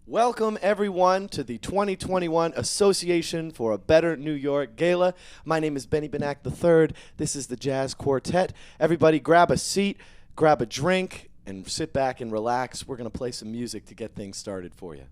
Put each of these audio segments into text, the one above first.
Welcome, everyone, to the 2021 Association for a Better New York Gala. My name is Benny Benak III. This is the Jazz Quartet. Everybody grab a seat, grab a drink, and sit back and relax. We're going to play some music to get things started for you.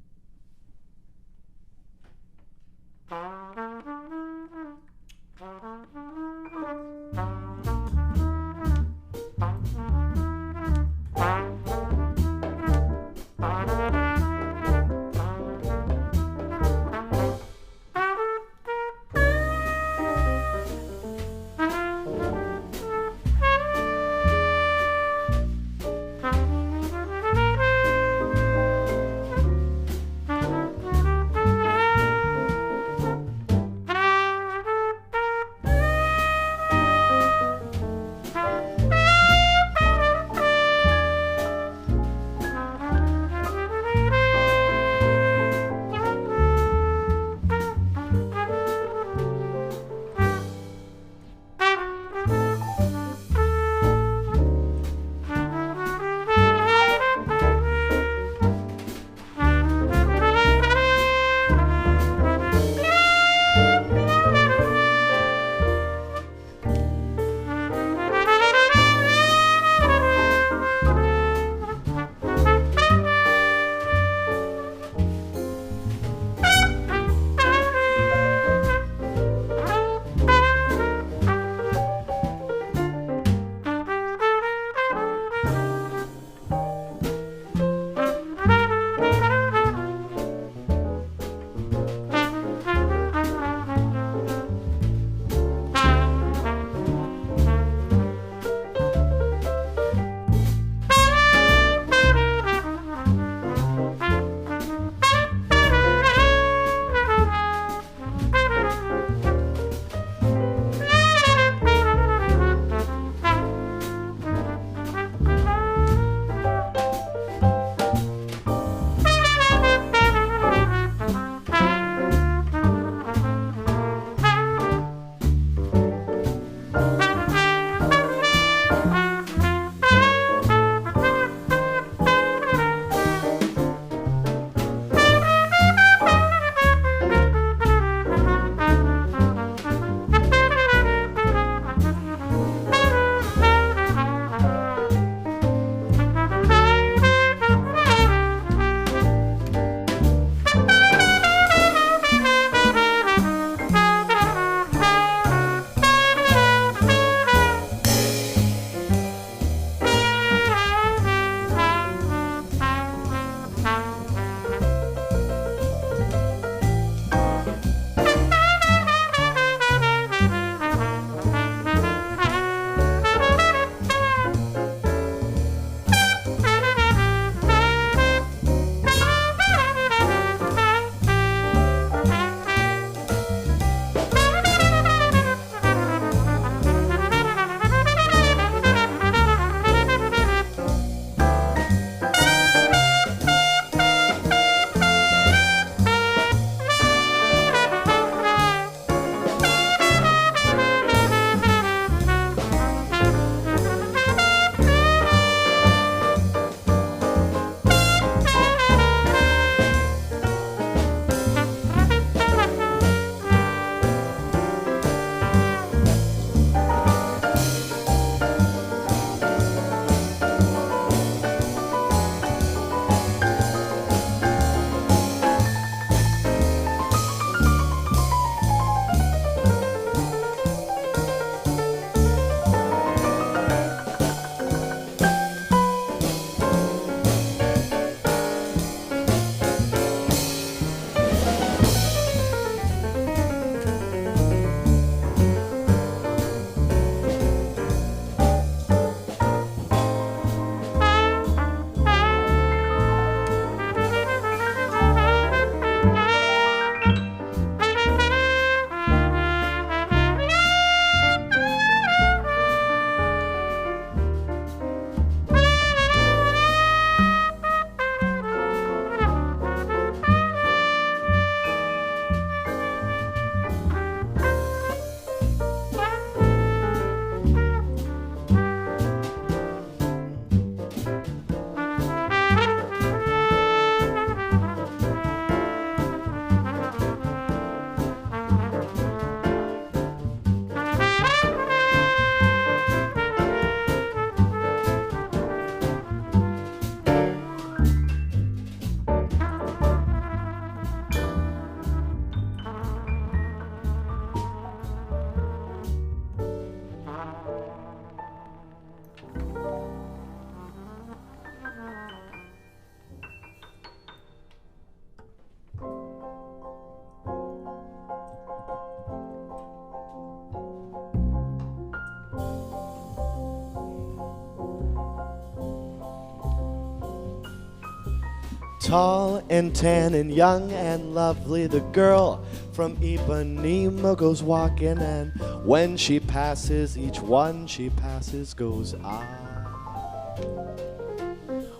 Tall and tan and young and lovely, the girl from Ipanema goes walking, and when she passes, each one she passes goes ah.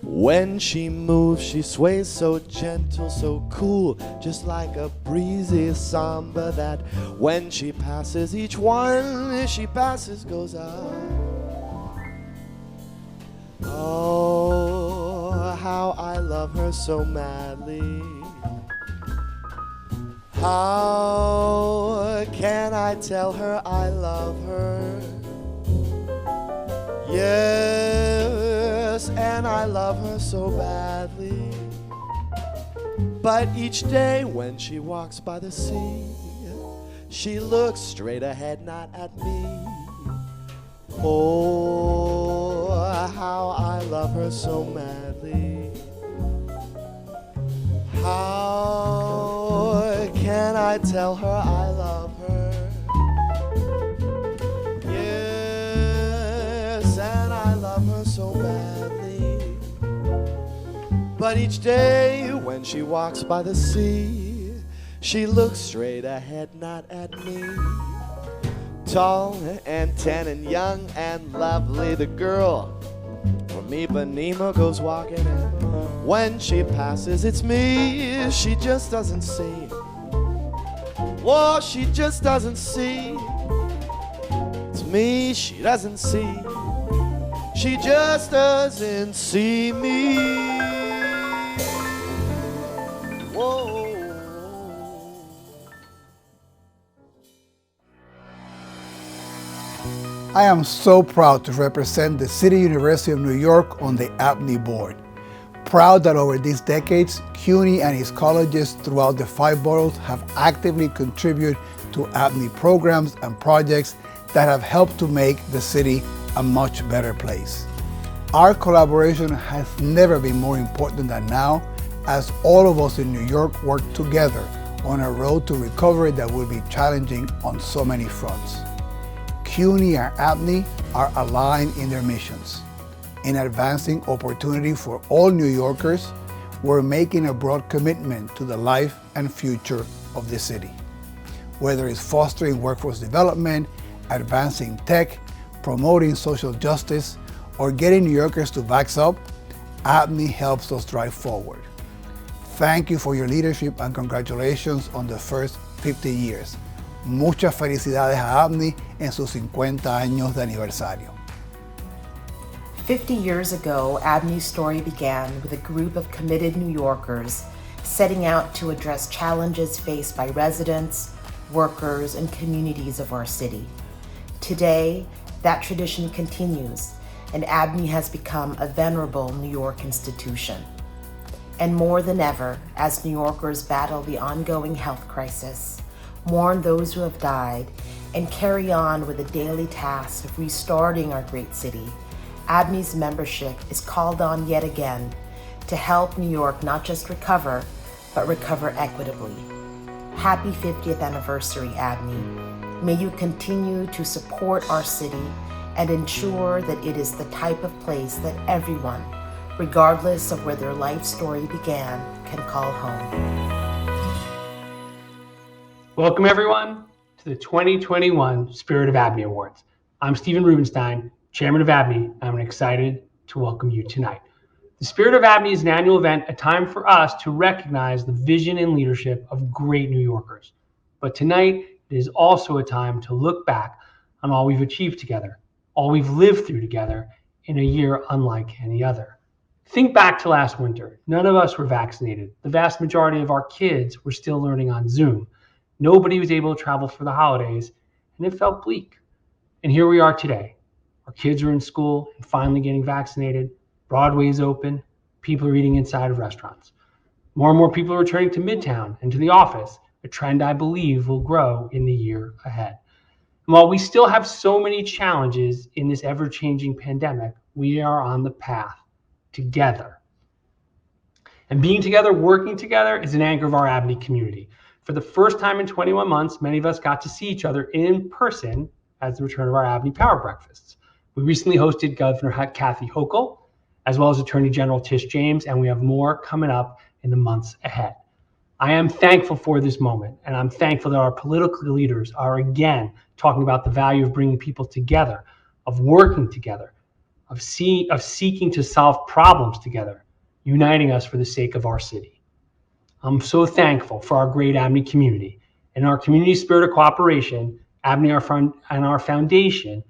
When she moves, she sways so gentle, so cool, just like a breezy samba, that when she passes, each one she passes goes ah. Oh, how I love her so madly. How can I tell her I love her? Yes, and I love her so badly. But each day when she walks by the sea, she looks straight ahead, not at me. Oh, how I love her so madly. How can I tell her I love her? Yes, and I love her so badly. But each day when she walks by the sea, she looks straight ahead, not at me. Tall and tan and young and lovely, the girl from Ipanema goes walking, and when she passes, it's me. She just doesn't see. Whoa, she just doesn't see. It's me, she doesn't see. She just doesn't see me. Whoa. I am so proud to represent the City University of New York on the ABNY board. Proud that over these decades, CUNY and its colleges throughout the 5 boroughs have actively contributed to ABNY programs and projects that have helped to make the city a much better place. Our collaboration has never been more important than now, as all of us in New York work together on a road to recovery that will be challenging on so many fronts. CUNY and ABNY are aligned in their missions. In advancing opportunity for all New Yorkers, we're making a broad commitment to the life and future of the city. Whether it's fostering workforce development, advancing tech, promoting social justice, or getting New Yorkers to vax up, ABNY helps us drive forward. Thank you for your leadership and congratulations on the first 50 years. Muchas felicidades a ABNY en sus 50 años de aniversario. 50 years ago, ABNY's story began with a group of committed New Yorkers setting out to address challenges faced by residents, workers, and communities of our city. Today, that tradition continues, and ABNY has become a venerable New York institution. And more than ever, as New Yorkers battle the ongoing health crisis, mourn those who have died, and carry on with the daily task of restarting our great city, ABNY's membership is called on yet again to help New York not just recover, but recover equitably. Happy 50th anniversary, ABNY. May you continue to support our city and ensure that it is the type of place that everyone, regardless of where their life story began, can call home. Welcome, everyone, to the 2021 Spirit of ABNY Awards. I'm Stephen Rubinstein, Chairman of ABNY. I'm excited to welcome you tonight. The Spirit of ABNY is an annual event, a time for us to recognize the vision and leadership of great New Yorkers. But tonight, it is also a time to look back on all we've achieved together, all we've lived through together in a year unlike any other. Think back to last winter. None of us were vaccinated. The vast majority of our kids were still learning on Zoom. Nobody was able to travel for the holidays, and it felt bleak. And here we are today. Our kids are in school and finally getting vaccinated. Broadway's open. People are eating inside of restaurants. More and more people are returning to Midtown and to the office, a trend I believe will grow in the year ahead. And while we still have so many challenges in this ever-changing pandemic, we are on the path together. And being together, working together, is an anchor of our ABNY community. For the first time in 21 months, many of us got to see each other in person as the return of our ABNY Power Breakfasts. We recently hosted Governor Kathy Hochul, as well as Attorney General Tish James, and we have more coming up in the months ahead. I am thankful for this moment, and I'm thankful that our political leaders are again talking about the value of bringing people together, of working together, of seeking to solve problems together, uniting us for the sake of our city. I'm so thankful for our great ABNY community. In our community spirit of cooperation, ABNY and our foundation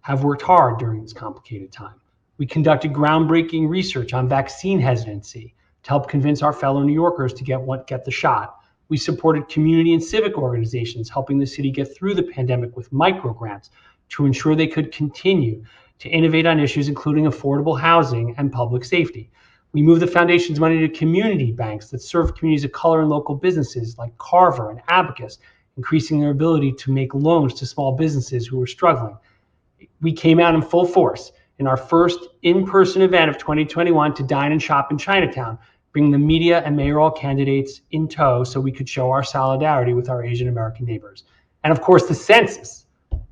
have worked hard during this complicated time. We conducted groundbreaking research on vaccine hesitancy to help convince our fellow New Yorkers to get the shot. We supported community and civic organizations helping the city get through the pandemic with micro grants to ensure they could continue to innovate on issues including affordable housing and public safety. We moved the foundation's money to community banks that serve communities of color and local businesses like Carver and Abacus, increasing their ability to make loans to small businesses who were struggling. We came out in full force in our first in-person event of 2021 to dine and shop in Chinatown, bringing the media and mayoral candidates in tow so we could show our solidarity with our Asian American neighbors. And of course, the census.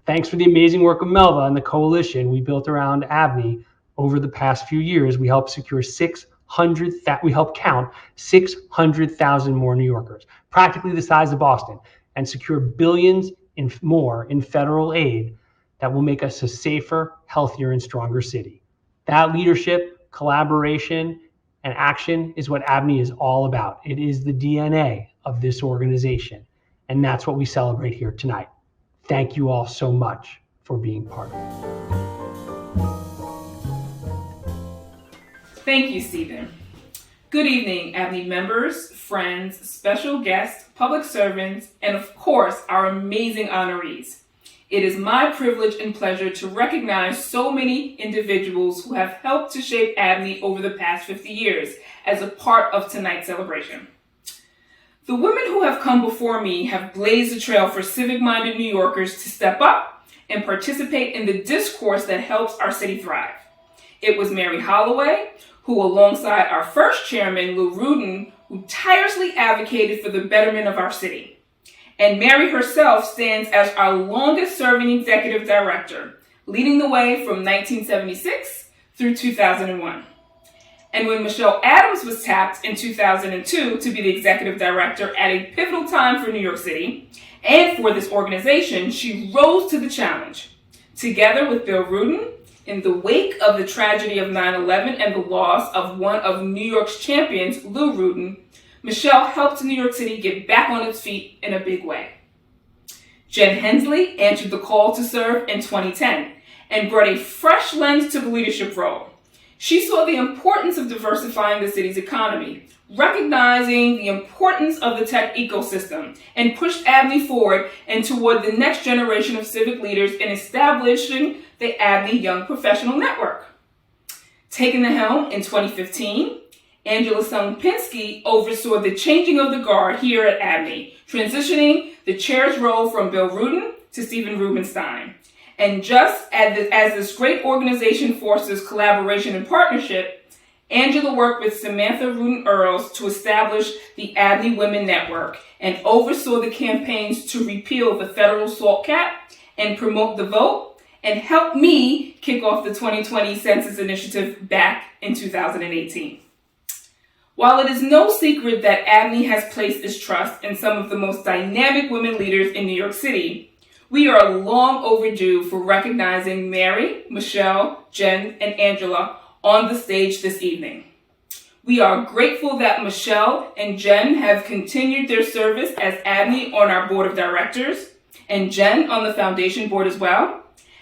Thanks for the amazing work of Melva and the coalition we built around ABNY over the past few years, we helped count 600,000 more New Yorkers, practically the size of Boston, and secure billions more in federal aid that will make us a safer, healthier, and stronger city. That leadership, collaboration, and action is what ABNY is all about. It is the DNA of this organization, and that's what we celebrate here tonight. Thank you all so much for being part of it. Thank you, Stephen. Good evening, ABNY members, friends, special guests, public servants, and of course, our amazing honorees. It is my privilege and pleasure to recognize so many individuals who have helped to shape ABNY over the past 50 years as a part of tonight's celebration. The women who have come before me have blazed a trail for civic-minded New Yorkers to step up and participate in the discourse that helps our city thrive. It was Mary Holloway, who alongside our first chairman, Lou Ruden, who tirelessly advocated for the betterment of our city. And Mary herself stands as our longest-serving executive director, leading the way from 1976 through 2001. And when Michelle Adams was tapped in 2002 to be the executive director at a pivotal time for New York City and for this organization, she rose to the challenge. Together with Bill Ruden, in the wake of the tragedy of 9/11 and the loss of one of New York's champions, Lou Ruden, Michelle helped New York City get back on its feet in a big way. Jen Hensley answered the call to serve in 2010 and brought a fresh lens to the leadership role. She saw the importance of diversifying the city's economy, recognizing the importance of the tech ecosystem, and pushed ABNY forward and toward the next generation of civic leaders in establishing the ABNY Young Professional Network. Taking the helm in 2015, Angela Sulpinsky oversaw the changing of the guard here at ABNY, transitioning the chair's role from Bill Ruden to Stephen Rubinstein. And just as this great organization fosters collaboration and partnership, Angela worked with Samantha Ruden Earls to establish the ABNY Women Network and oversaw the campaigns to repeal the federal SALT cap and promote the vote, and helped me kick off the 2020 Census Initiative back in 2018. While it is no secret that ABNY has placed its trust in some of the most dynamic women leaders in New York City, we are long overdue for recognizing Mary, Michelle, Jen, and Angela on the stage this evening. We are grateful that Michelle and Jen have continued their service as ABNY on our board of directors, and Jen on the foundation board as well.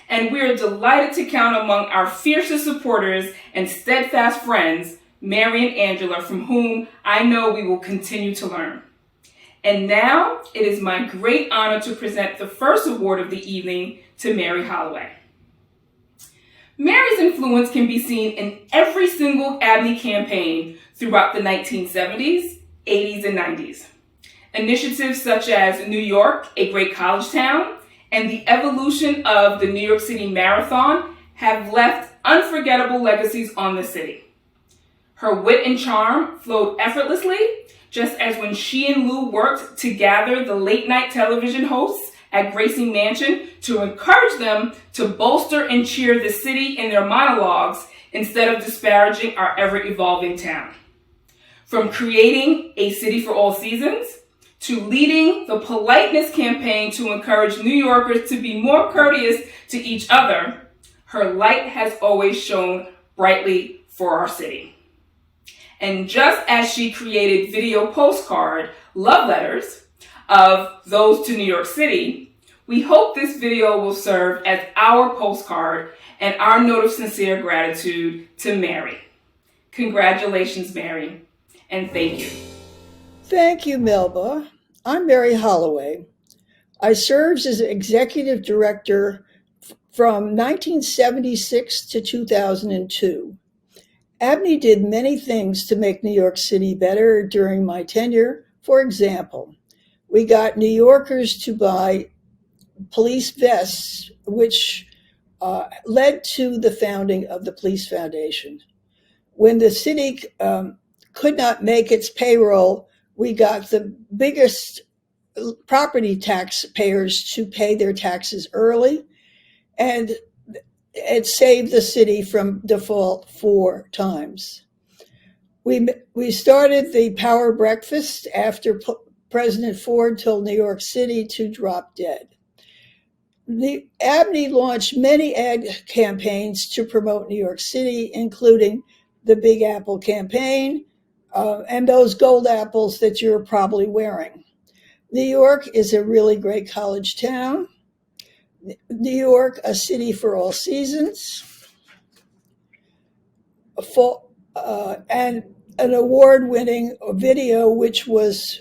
And we are delighted to count among our fiercest supporters and steadfast friends, Mary and Angela, from whom I know we will continue to learn. And now it is my great honor to present the first award of the evening to Mary Holloway. Mary's influence can be seen in every single ABNY campaign throughout the 1970s, 80s, and 90s. Initiatives such as New York, a great college town, and the evolution of the New York City Marathon have left unforgettable legacies on the city. Her wit and charm flowed effortlessly, just as when she and Lou worked to gather the late-night television hosts at Gracie Mansion to encourage them to bolster and cheer the city in their monologues instead of disparaging our ever-evolving town. From creating a city for all seasons to leading the politeness campaign to encourage New Yorkers to be more courteous to each other, her light has always shone brightly for our city. And just as she created video postcard love letters of those to New York City, we hope this video will serve as our postcard and our note of sincere gratitude to Mary. Congratulations, Mary, and thank you. Thank you, Melba. I'm Mary Holloway. I served as executive director from 1976 to 2002. ABNY did many things to make New York City better during my tenure. For example, we got New Yorkers to buy police vests, which led to the founding of the Police Foundation. When the city could not make its payroll, we got the biggest property taxpayers to pay their taxes early, and it saved the city from default 4 times. We started the Power Breakfast after President Ford told New York City to drop dead. The ABNY launched many ad campaigns to promote New York City, including the Big Apple campaign and those gold apples that you're probably wearing. New York is a really great college town. New York, a city for all seasons. And an award-winning video which was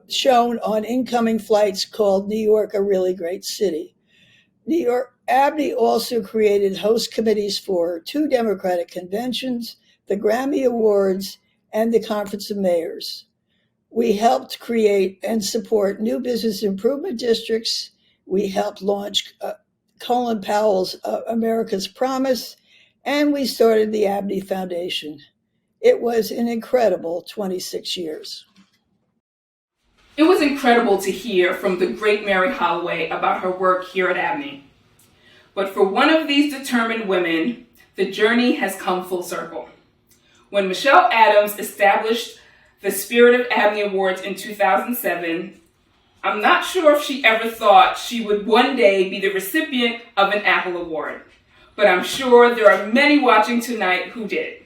shown on incoming flights called New York, a really great city. New York, ABNY also created host committees for 2 Democratic conventions, the Grammy Awards, and the Conference of Mayors. We helped create and support new business improvement districts. We helped launch Colin Powell's America's Promise, and we started the ABNY Foundation. It was an incredible 26 years. It was incredible to hear from the great Mary Holloway about her work here at ABNY. But for one of these determined women, the journey has come full circle. When Michelle Adams established the Spirit of ABNY Awards in 2007, I'm not sure if she ever thought she would one day be the recipient of an Apple Award, but I'm sure there are many watching tonight who did.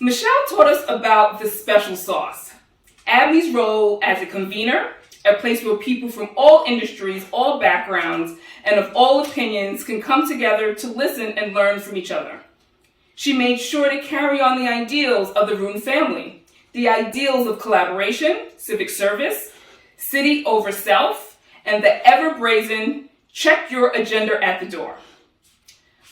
Michelle taught us about the special sauce, ABNY's role as a convener, a place where people from all industries, all backgrounds, and of all opinions can come together to listen and learn from each other. She made sure to carry on the ideals of the Ruden family, the ideals of collaboration, civic service, city over self, and the ever-brazen check your agenda at the door.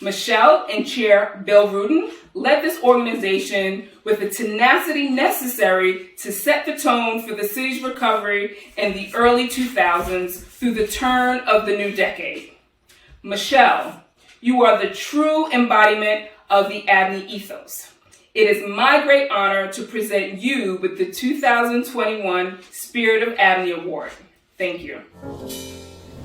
Michelle and Chair Bill Ruden led this organization with the tenacity necessary to set the tone for the city's recovery in the early 2000s through the turn of the new decade. Michelle, you are the true embodiment of the ABNY ethos. It is my great honor to present you with the 2021 Spirit of ABNY Award. Thank you.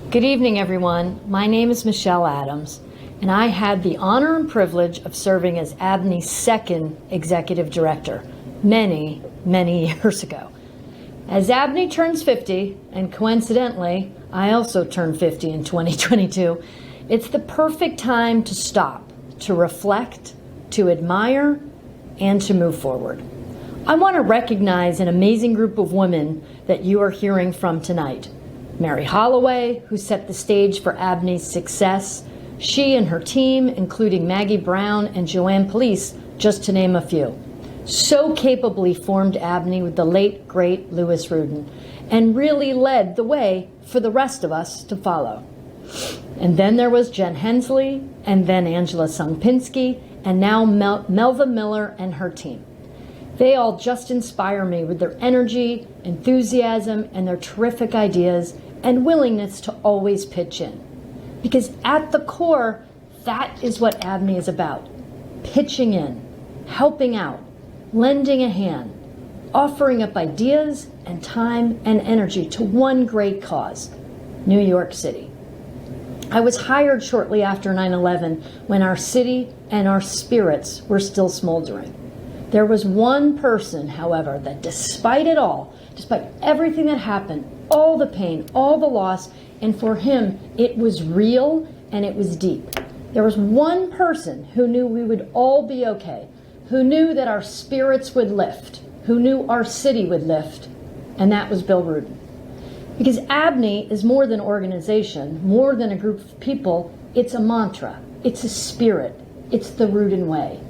Good evening, everyone. My name is Michelle Adams, and I had the honor and privilege of serving as ABNY's 2nd executive director many, many years ago. As ABNY turns 50, and coincidentally, I also turned 50 in 2022, it's the perfect time to stop, to reflect, to admire, and to move forward. I want to recognize an amazing group of women that you are hearing from tonight. Mary Holloway, who set the stage for ABNY's success. She and her team, including Maggie Brown and Joanne Police, just to name a few, so capably formed ABNY with the late, great Louis Ruden, and really led the way for the rest of us to follow. And then there was Jen Hensley, and then Angela Sulpinsky, and now Melva Miller and her team. They all just inspire me with their energy, enthusiasm, and their terrific ideas and willingness to always pitch in. Because at the core, that is what ABNY is about. Pitching in, helping out, lending a hand, offering up ideas and time and energy to one great cause, New York City. I was hired shortly after 9/11 when our city and our spirits were still smoldering. There was one person, however, that despite it all, despite everything that happened, all the pain, all the loss, and for him, it was real and it was deep. There was one person who knew we would all be okay, who knew that our spirits would lift, who knew our city would lift, and that was Bill Ruden. Because ABNY is more than organization, more than a group of people. It's a mantra. It's a spirit. It's the Ruden way.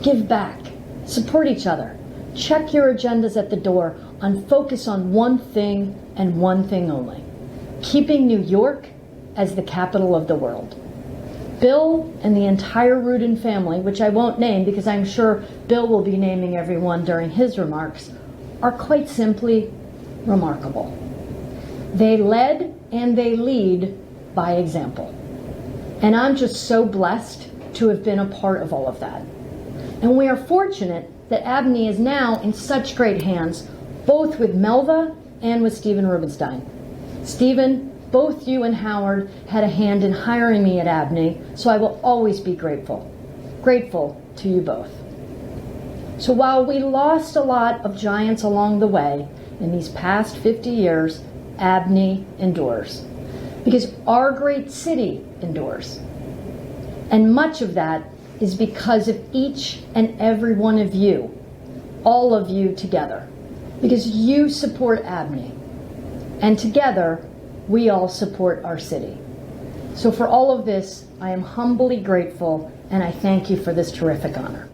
Give back. Support each other. Check your agendas at the door and focus on one thing and one thing only. Keeping New York as the capital of the world. Bill and the entire Ruden family, which I won't name because I'm sure Bill will be naming everyone during his remarks, are quite simply remarkable. They led and they lead by example. And I'm just so blessed to have been a part of all of that. And we are fortunate that ABNY is now in such great hands, both with Melva and with Stephen Rubinstein. Stephen, both you and Howard had a hand in hiring me at ABNY, so I will always be grateful. Grateful to you both. So while we lost a lot of giants along the way in these past 50 years, ABNY endures. Because our great city endures. And much of that is because of each and every one of you, all of you together. Because you support ABNY. And together, we all support our city. So for all of this, I am humbly grateful, and I thank you for this terrific honor.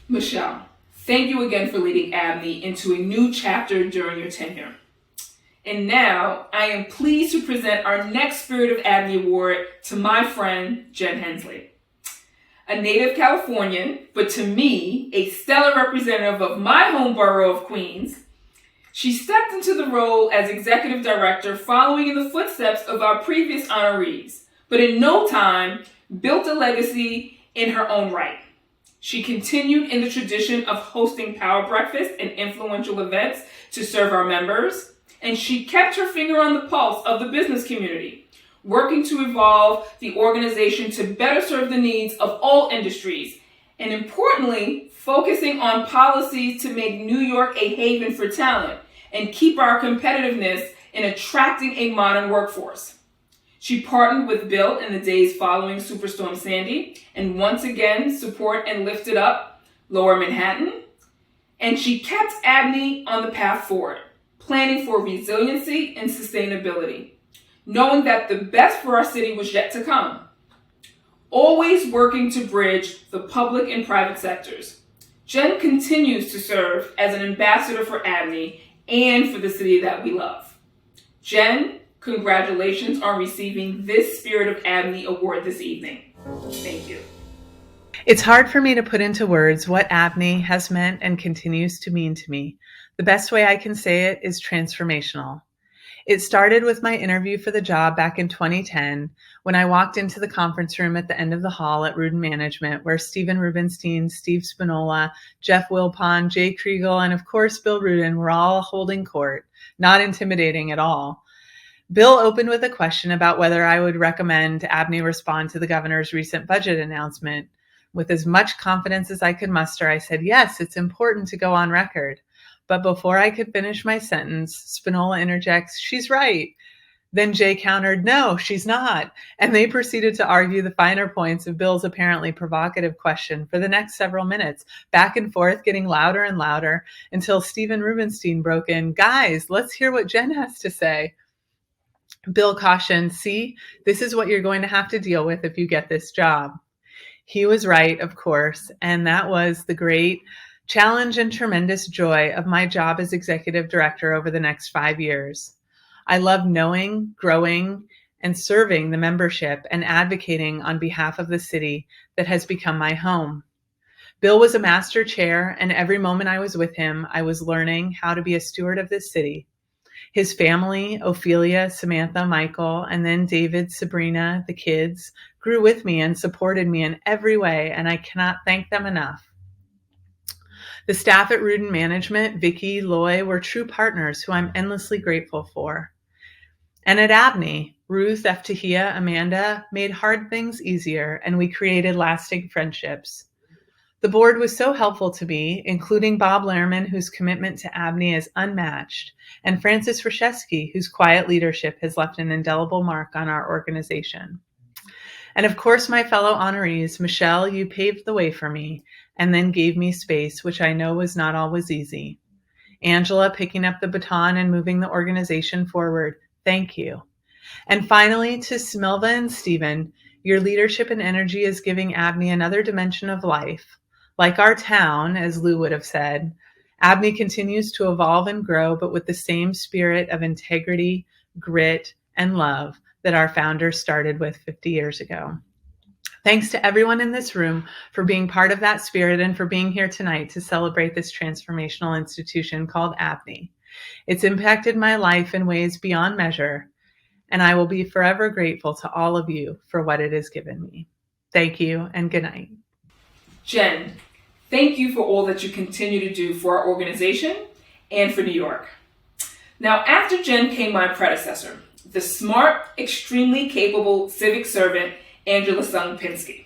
Michelle, thank you again for leading ABNY into a new chapter during your tenure. And now, I am pleased to present our next Spirit of ABNY Award to my friend, Jen Hensley. A native Californian, but to me, a stellar representative of my home borough of Queens, she stepped into the role as executive director following in the footsteps of our previous honorees, but in no time built a legacy in her own right. She continued in the tradition of hosting power breakfasts and influential events to serve our members, and she kept her finger on the pulse of the business community, working to evolve the organization to better serve the needs of all industries, and importantly, focusing on policies to make New York a haven for talent and keep our competitiveness in attracting a modern workforce. She partnered with Bill in the days following Superstorm Sandy and once again support and lifted up Lower Manhattan, and she kept ABNY on the path forward, planning for resiliency and sustainability, knowing that the best for our city was yet to come. Always working to bridge the public and private sectors, Jen continues to serve as an ambassador for ABNY and for the city that we love. Jen, congratulations on receiving this Spirit of ABNY Award this evening. Thank you. It's hard for me to put into words what ABNY has meant and continues to mean to me. The best way I can say it is transformational. It started with my interview for the job back in 2010 when I walked into the conference room at the end of the hall at Ruden Management, where Stephen Rubinstein, Steve Spinola, Jeff Wilpon, Jay Kriegel, and of course Bill Ruden were all holding court, not intimidating at all. Bill opened with a question about whether I would recommend ABNY respond to the governor's recent budget announcement. With as much confidence as I could muster, I said, yes, it's important to go on record. But before I could finish my sentence, Spinola interjects, she's right. Then Jay countered, no, she's not. And they proceeded to argue the finer points of Bill's apparently provocative question for the next several minutes, back and forth, getting louder and louder, until Stephen Rubinstein broke in, guys, let's hear what Jen has to say. Bill cautioned, see, this is what you're going to have to deal with if you get this job. He was right, of course, and that was the great challenge and tremendous joy of my job as executive director over the next 5 years. I love knowing, growing, and serving the membership and advocating on behalf of the city that has become my home. Bill was a master chair, and every moment I was with him, I was learning how to be a steward of this city. His family, Ophelia, Samantha, Michael, and then David, Sabrina, the kids, grew with me and supported me in every way, and I cannot thank them enough. The staff at Ruden Management, Vicky, Loy, were true partners who I'm endlessly grateful for. And at ABNY, Ruth, Eftahia, Amanda made hard things easier, and we created lasting friendships. The board was so helpful to me, including Bob Lehrman, whose commitment to ABNY is unmatched, and Francis Rashevsky, whose quiet leadership has left an indelible mark on our organization. And of course, my fellow honorees, Michelle, you paved the way for me and then gave me space, which I know was not always easy. Angela, picking up the baton and moving the organization forward, thank you. And finally, to Smilva and Stephen, your leadership and energy is giving ABNY another dimension of life. Like our town, as Lou would have said, ABNY continues to evolve and grow, but with the same spirit of integrity, grit, and love that our founders started with 50 years ago. Thanks to everyone in this room for being part of that spirit and for being here tonight to celebrate this transformational institution called ABNY. It's impacted my life in ways beyond measure, and I will be forever grateful to all of you for what it has given me. Thank you and good night. Jen, thank you for all that you continue to do for our organization and for New York. Now, after Jen came my predecessor, the smart, extremely capable civic servant, Angela Pinsky.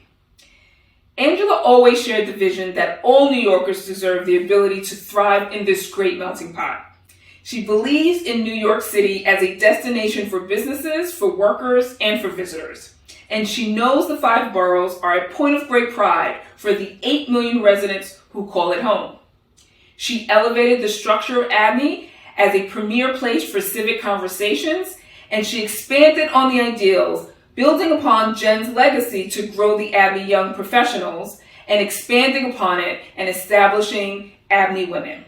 Angela always shared the vision that all New Yorkers deserve the ability to thrive in this great melting pot. She believes in New York City as a destination for businesses, for workers, and for visitors. And she knows the 5 boroughs are a point of great pride for the 8 million residents who call it home. She elevated the structure of ABNY as a premier place for civic conversations, and she expanded on the ideals, building upon Jen's legacy to grow the ABNY Young Professionals and expanding upon it and establishing ABNY Women.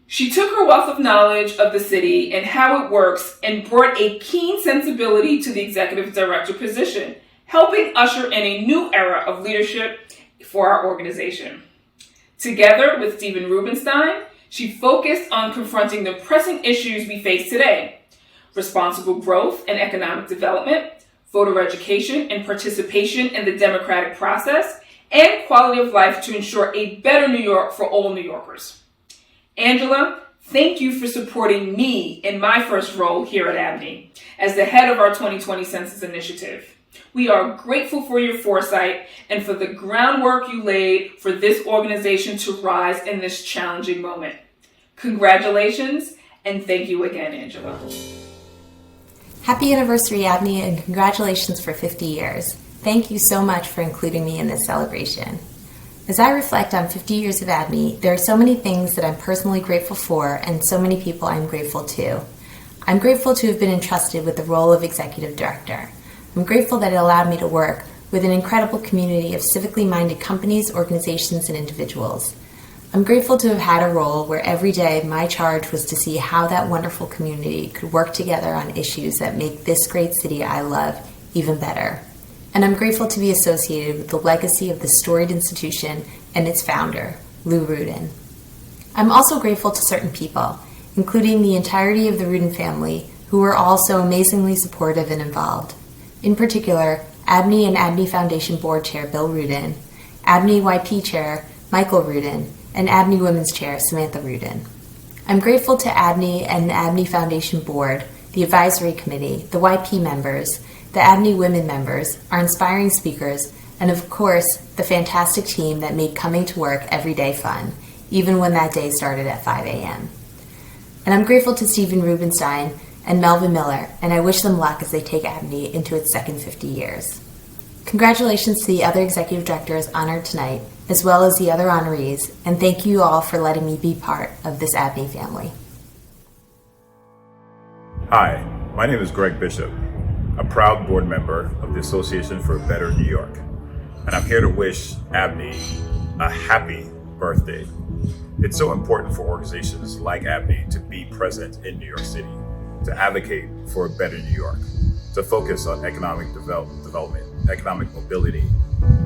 She took her wealth of knowledge of the city and how it works and brought a keen sensibility to the executive director position, helping usher in a new era of leadership for our organization. Together with Stephen Rubinstein, she focused on confronting the pressing issues we face today: responsible growth and economic development, voter education and participation in the democratic process, and quality of life to ensure a better New York for all New Yorkers. Angela, thank you for supporting me in my first role here at ABNY as the head of our 2020 Census Initiative. We are grateful for your foresight and for the groundwork you laid for this organization to rise in this challenging moment. Congratulations, and thank you again, Angela. Happy anniversary, ABNY, and congratulations for 50 years. Thank you so much for including me in this celebration. As I reflect on 50 years of ABNY, there are so many things that I'm personally grateful for and so many people I'm grateful to. I'm grateful to have been entrusted with the role of executive director. I'm grateful that it allowed me to work with an incredible community of civically minded companies, organizations, and individuals. I'm grateful to have had a role where every day my charge was to see how that wonderful community could work together on issues that make this great city I love even better. And I'm grateful to be associated with the legacy of this storied institution and its founder, Lou Ruden. I'm also grateful to certain people, including the entirety of the Ruden family, who were all so amazingly supportive and involved. In particular, ABNY and ABNY Foundation Board Chair Bill Ruden, ABNY YP Chair Michael Ruden, and ABNY Women's Chair Samantha Ruden. I'm grateful to ABNY and the ABNY Foundation Board, the Advisory Committee, the YP members, the ABNY Women members, our inspiring speakers, and of course, the fantastic team that made coming to work every day fun, even when that day started at 5 a.m. And I'm grateful to Stephen Rubinstein and Melvin Miller, and I wish them luck as they take ABNY into its second 50 years. Congratulations to the other executive directors honored tonight, as well as the other honorees, and thank you all for letting me be part of this ABNY family. Hi, my name is Greg Bishop, a proud board member of the Association for a Better New York, and I'm here to wish ABNY a happy birthday. It's so important for organizations like ABNY to be present in New York City, to advocate for a better New York, to focus on economic development, economic mobility,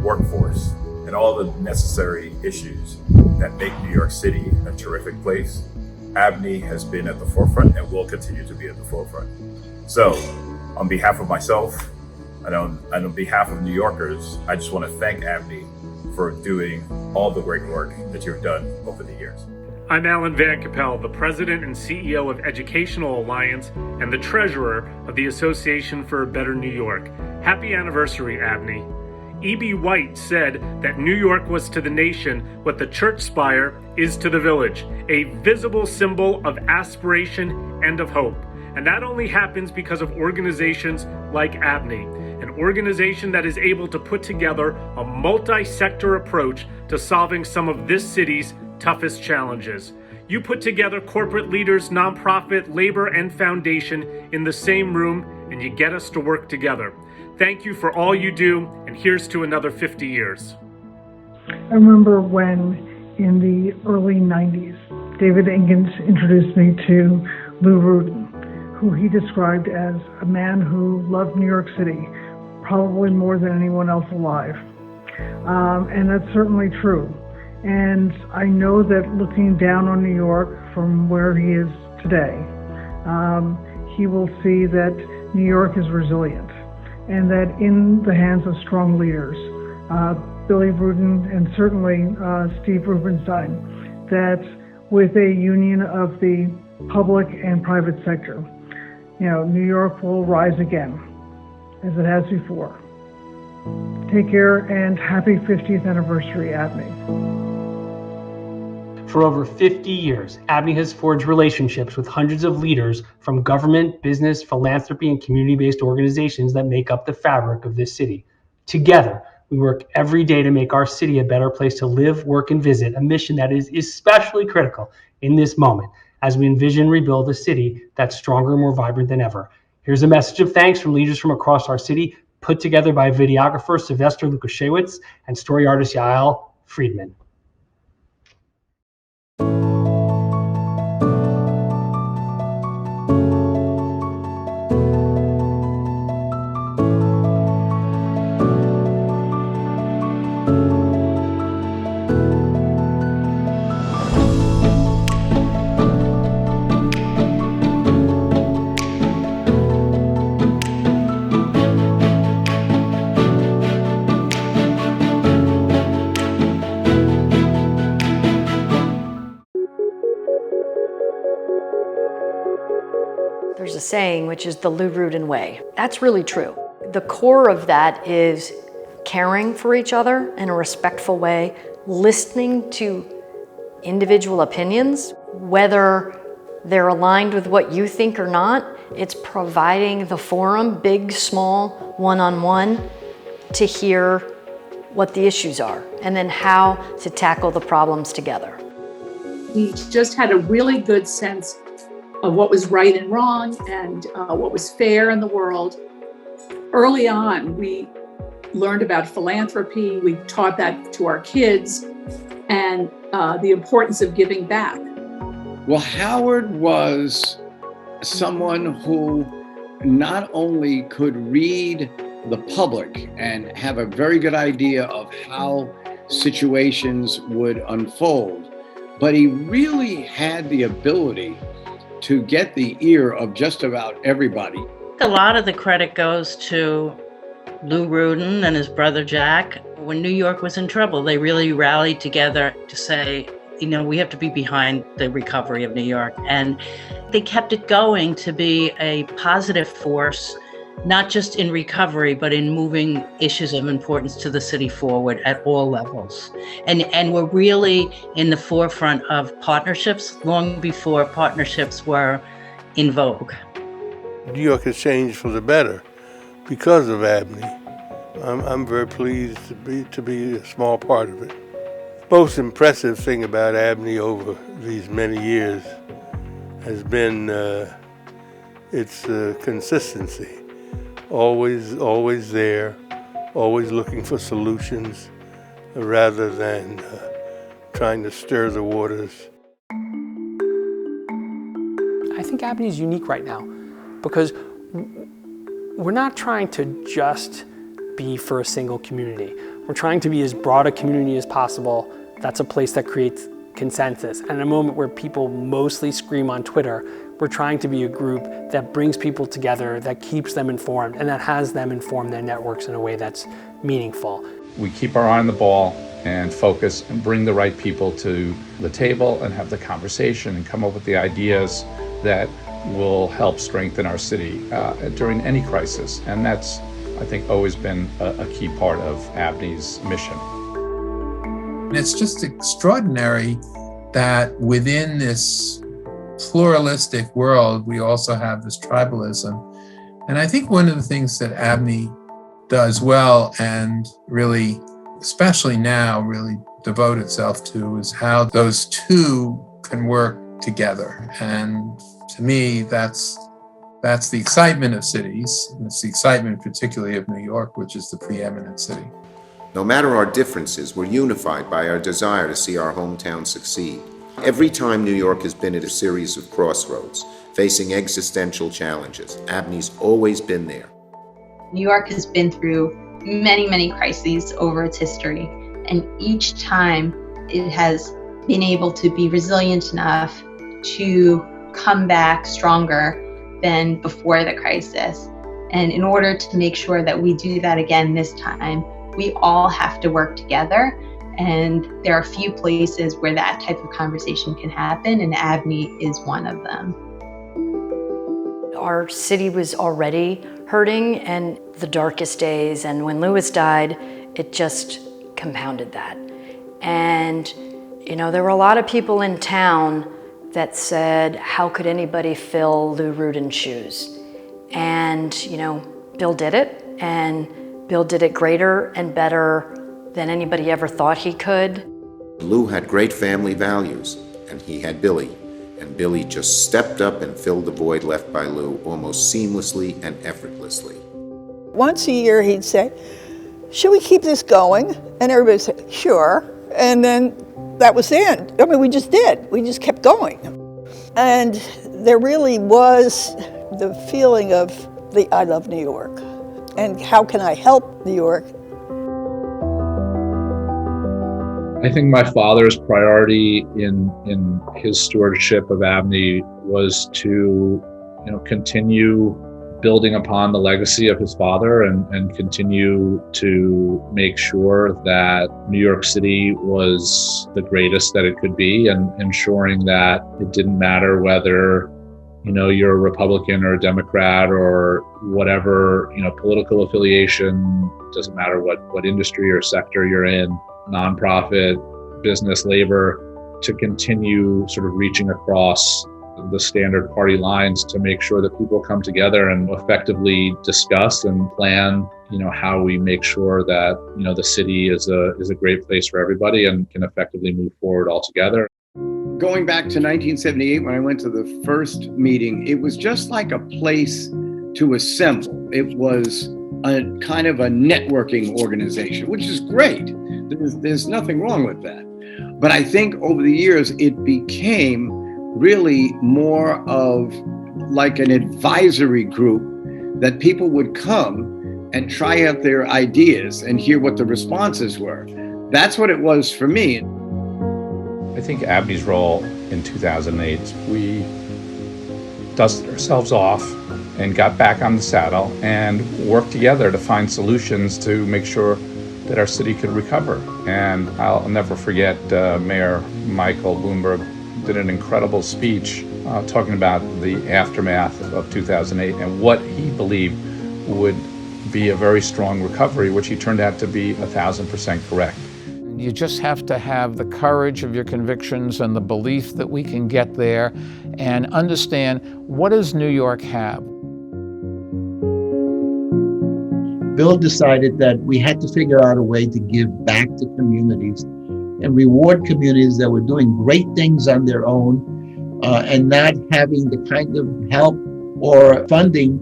workforce, and all the necessary issues that make New York City a terrific place. ABNY has been at the forefront and will continue to be at the forefront. So, on behalf of myself and on behalf of New Yorkers, I just want to thank ABNY for doing all the great work that you've done over the years. I'm Alan Van Capel, the President and CEO of Educational Alliance and the Treasurer of the Association for a Better New York. Happy anniversary, ABNY. E.B. White said that New York was to the nation what the church spire is to the village, a visible symbol of aspiration and of hope. And that only happens because of organizations like ABNY, an organization that is able to put together a multi-sector approach to solving some of this city's toughest challenges. You put together corporate leaders, nonprofit, labor, and foundation in the same room, and you get us to work together. Thank you for all you do, and here's to another 50 years. I remember when, in the early 90s, David Dinkins introduced me to Lou Ruden, who he described as a man who loved New York City, probably more than anyone else alive. And that's certainly true. And I know that looking down on New York from where he is today, he will see that New York is resilient and that in the hands of strong leaders, Billy Ruden and certainly Steve Rubinstein, that with a union of the public and private sector, New York will rise again, as it has before. Take care and happy 50th anniversary, ABNY. For over 50 years, ABNY has forged relationships with hundreds of leaders from government, business, philanthropy, and community-based organizations that make up the fabric of this city. Together, we work every day to make our city a better place to live, work, and visit, a mission that is especially critical in this moment as we envision and rebuild a city that's stronger and more vibrant than ever. Here's a message of thanks from leaders from across our city, put together by videographer Sylvester Lukashewicz and story artist Yael Friedman. There's a saying, which is the Lou Ruden way. That's really true. The core of that is caring for each other in a respectful way, listening to individual opinions, whether they're aligned with what you think or not. It's providing the forum, big, small, one-on-one, to hear what the issues are and then how to tackle the problems together. We just had a really good sense of what was right and wrong and what was fair in the world. Early on, we learned about philanthropy. We taught that to our kids and the importance of giving back. Well, Howard was someone who not only could read the public and have a very good idea of how situations would unfold, but he really had the ability to get the ear of just about everybody. A lot of the credit goes to Lou Ruden and his brother Jack. When New York was in trouble, they really rallied together to say, we have to be behind the recovery of New York. And they kept it going to be a positive force, not just in recovery, but in moving issues of importance to the city forward at all levels. And we're really in the forefront of partnerships long before partnerships were in vogue. New York has changed for the better because of ABNY. I'm very pleased to be a small part of it. Most impressive thing about ABNY over these many years has been its consistency. Always there, always looking for solutions rather than trying to stir the waters. I think ABNY is unique right now because we're not trying to just be for a single community. We're trying to be as broad a community as possible. That's a place that creates consensus. And in a moment where people mostly scream on Twitter, we're trying to be a group that brings people together, that keeps them informed, and that has them inform their networks in a way that's meaningful. We keep our eye on the ball and focus and bring the right people to the table and have the conversation and come up with the ideas that will help strengthen our city during any crisis. And that's I think, always been a key part of ABNY's mission. And it's just extraordinary that within this pluralistic world, we also have this tribalism. And I think one of the things that ABNY does well, and really, especially now, really devote itself to, is how those two can work together. And to me, that's the excitement of cities. And it's the excitement particularly of New York, which is the preeminent city. No matter our differences, we're unified by our desire to see our hometown succeed. Every time New York has been at a series of crossroads, facing existential challenges, ABNY's always been there. New York has been through many, many crises over its history, and each time it has been able to be resilient enough to come back stronger than before the crisis. And in order to make sure that we do that again this time, we all have to work together. And there are few places where that type of conversation can happen, and ABNY is one of them. Our city was already hurting in the darkest days, and when Lewis died, it just compounded that. And, you know, there were a lot of people in town that said, how could anybody fill Lou Rudin's shoes? And, you know, Bill did it, and Bill did it greater and better than anybody ever thought he could. Lou had great family values, and he had Billy. And Billy just stepped up and filled the void left by Lou almost seamlessly and effortlessly. Once a year he'd say, should we keep this going? And everybody would say, sure. And then that was the end. I mean, we just did. We just kept going. And there really was the feeling of the I love New York. And how can I help New York? I think my father's priority in his stewardship of ABNY was to, continue building upon the legacy of his father and continue to make sure that New York City was the greatest that it could be, and ensuring that it didn't matter whether, you're a Republican or a Democrat or whatever, political affiliation, doesn't matter what industry or sector you're in, nonprofit, business, labor, to continue sort of reaching across the standard party lines to make sure that people come together and effectively discuss and plan, how we make sure that, the city is a great place for everybody and can effectively move forward all together. Going back to 1978, when I went to the first meeting, it was just like a place to assemble. It was a kind of a networking organization, which is great. There's nothing wrong with that. But I think over the years, it became really more of like an advisory group that people would come and try out their ideas and hear what the responses were. That's what it was for me. I think ABNY's role in 2008, we dusted ourselves off and got back on the saddle and worked together to find solutions to make sure that our city could recover. And I'll never forget Mayor Michael Bloomberg did an incredible speech talking about the aftermath of 2008 and what he believed would be a very strong recovery, which he turned out to be 1,000% correct. You just have to have the courage of your convictions and the belief that we can get there and understand, what does New York have? Bill decided that we had to figure out a way to give back to communities and reward communities that were doing great things on their own and not having the kind of help or funding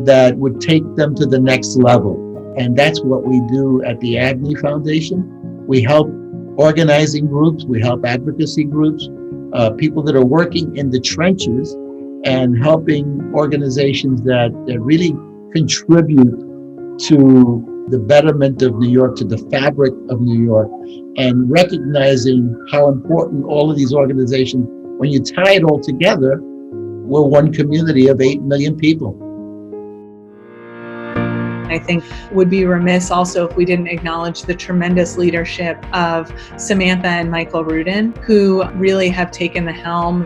that would take them to the next level. And that's what we do at the ABNY Foundation. We help organizing groups, we help advocacy groups, people that are working in the trenches and helping organizations that really contribute to the betterment of New York, to the fabric of New York, and recognizing how important all of these organizations, when you tie it all together, we're one community of 8 million people. I think would be remiss also if we didn't acknowledge the tremendous leadership of Samantha and Michael Ruden, who really have taken the helm.